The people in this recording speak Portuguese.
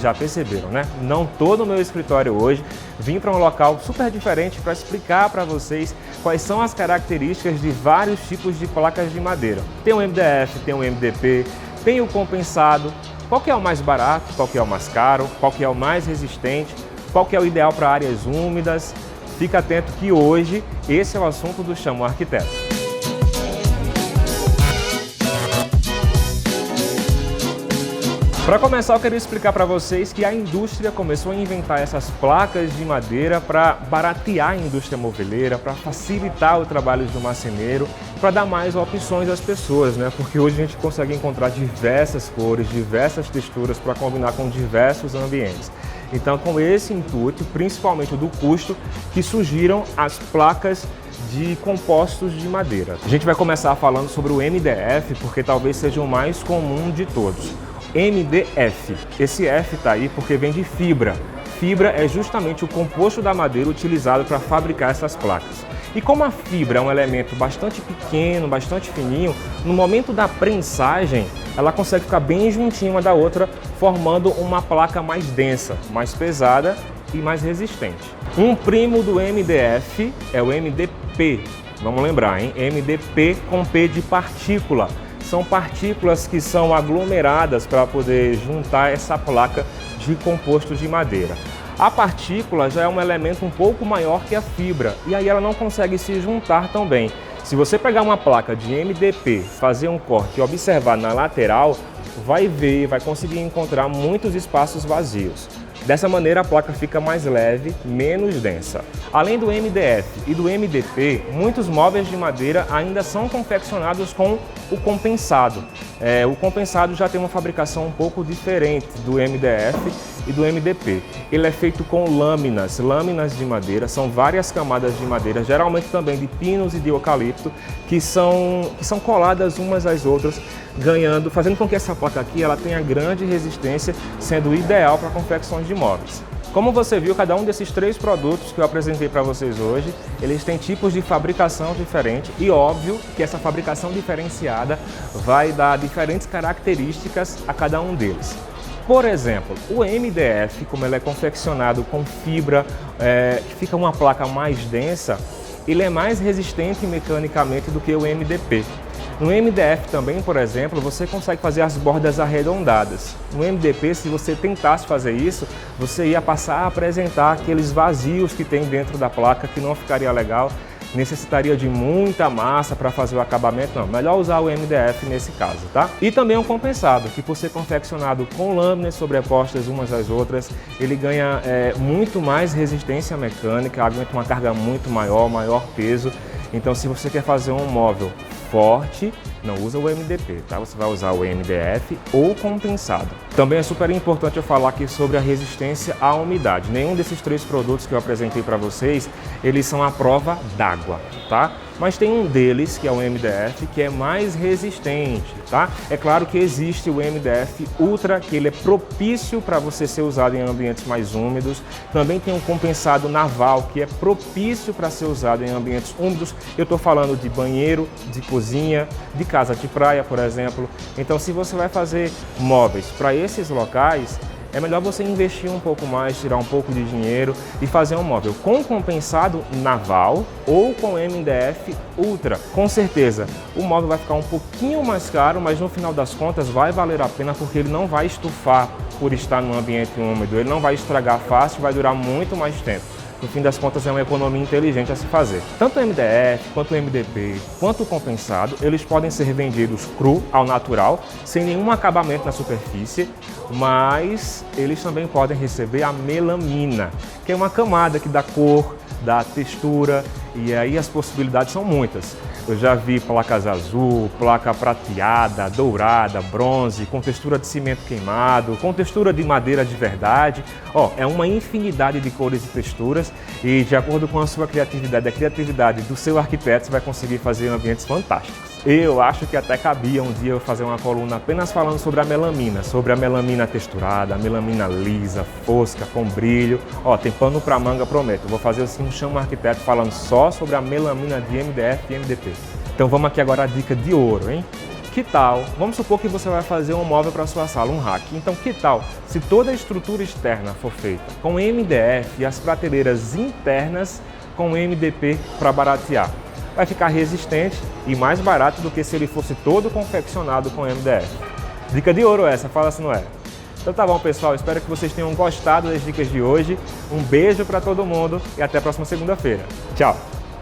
Já perceberam, né? Não estou no meu escritório hoje, vim para um local super diferente para explicar para vocês quais são as características de vários tipos de placas de madeira. Tem o MDF, tem o MDP, tem o compensado. Qual que é o mais barato, qual que é o mais caro, qual que é o mais resistente, qual que é o ideal para áreas úmidas? Fica atento que hoje esse é o assunto do Chama o Arquiteto. Para começar, eu queria explicar para vocês que a indústria começou a inventar essas placas de madeira para baratear a indústria moveleira, para facilitar o trabalho do marceneiro, para dar mais opções às pessoas, né? Porque hoje a gente consegue encontrar diversas cores, diversas texturas para combinar com diversos ambientes. Então, com esse intuito, principalmente do custo, que surgiram as placas de compostos de madeira. A gente vai começar falando sobre o MDF, porque talvez seja o mais comum de todos. MDF. Esse F está aí porque vem de fibra. Fibra é justamente o composto da madeira utilizado para fabricar essas placas. E como a fibra é um elemento bastante pequeno, bastante fininho, no momento da prensagem, ela consegue ficar bem juntinha uma da outra, formando uma placa mais densa, mais pesada e mais resistente. Um primo do MDF é o MDP. Vamos lembrar, hein? MDP com P de partícula. São partículas que são aglomeradas para poder juntar essa placa de composto de madeira. A partícula já é um elemento um pouco maior que a fibra e aí ela não consegue se juntar tão bem. Se você pegar uma placa de MDP, fazer um corte e observar na lateral, vai conseguir encontrar muitos espaços vazios. Dessa maneira a placa fica mais leve, menos densa. Além do MDF e do MDP, muitos móveis de madeira ainda são confeccionados com o compensado. O compensado já tem uma fabricação um pouco diferente do MDF e do MDP. Ele é feito com lâminas de madeira, são várias camadas de madeira, geralmente também de pinos e de eucalipto, que são coladas umas às outras, fazendo com que essa placa aqui ela tenha grande resistência, sendo ideal para confecções de móveis. Como você viu, cada um desses três produtos que eu apresentei para vocês hoje, eles têm tipos de fabricação diferentes e óbvio que essa fabricação diferenciada vai dar diferentes características a cada um deles. Por exemplo, o MDF, como ele é confeccionado com fibra, que fica uma placa mais densa, ele é mais resistente mecanicamente do que o MDP. No MDF também, por exemplo, você consegue fazer as bordas arredondadas. No MDP, se você tentasse fazer isso, você ia passar a apresentar aqueles vazios que tem dentro da placa, que não ficaria legal, necessitaria de muita massa para fazer o acabamento. Não, melhor usar o MDF nesse caso, tá? E também o compensado, que por ser confeccionado com lâminas sobrepostas umas às outras, ele ganha muito mais resistência mecânica, aguenta uma carga muito maior peso. Então, se você quer fazer um móvel forte, não usa o MDP, tá? Você vai usar o MDF ou compensado. Também é super importante eu falar aqui sobre a resistência à umidade. Nenhum desses três produtos que eu apresentei para vocês, eles são à prova d'água, tá? Mas tem um deles, que é o MDF, que é mais resistente, tá? É claro que existe o MDF Ultra, que ele é propício para você ser usado em ambientes mais úmidos. Também tem o compensado naval, que é propício para ser usado em ambientes úmidos. Eu estou falando de banheiro, de cozinha, de casa de praia, por exemplo. Então, se você vai fazer móveis para esses locais, é melhor você investir um pouco mais, tirar um pouco de dinheiro e fazer um móvel com compensado naval ou com MDF Ultra. Com certeza, o móvel vai ficar um pouquinho mais caro, mas no final das contas vai valer a pena porque ele não vai estufar por estar num ambiente úmido, ele não vai estragar fácil, vai durar muito mais tempo. No fim das contas, é uma economia inteligente a se fazer. Tanto o MDF, quanto o MDP, quanto o compensado, eles podem ser vendidos cru, ao natural, sem nenhum acabamento na superfície, mas eles também podem receber a melamina, que é uma camada que dá cor, dá textura, e aí as possibilidades são muitas. Eu já vi placas azul, placa prateada, dourada, bronze, com textura de cimento queimado, com textura de madeira de verdade. É uma infinidade de cores e texturas e de acordo com a sua criatividade, a criatividade do seu arquiteto, você vai conseguir fazer ambientes fantásticos. Eu acho que até cabia um dia eu fazer uma coluna apenas falando sobre a melamina texturada, a melamina lisa, fosca, com brilho. Tem pano pra manga, prometo. Eu vou fazer assim um Chama o Arquiteto falando só sobre a melamina de MDF e MDP. Então vamos aqui agora a dica de ouro, hein? que tal, vamos supor que você vai fazer um móvel para sua sala, um rack. Então, que tal se toda a estrutura externa for feita com MDF e as prateleiras internas com MDP para baratear? Vai ficar resistente e mais barato do que se ele fosse todo confeccionado com MDF. Dica de ouro essa, fala se não é. Então tá bom, pessoal, espero que vocês tenham gostado das dicas de hoje. Um beijo para todo mundo e até a próxima segunda-feira. Tchau!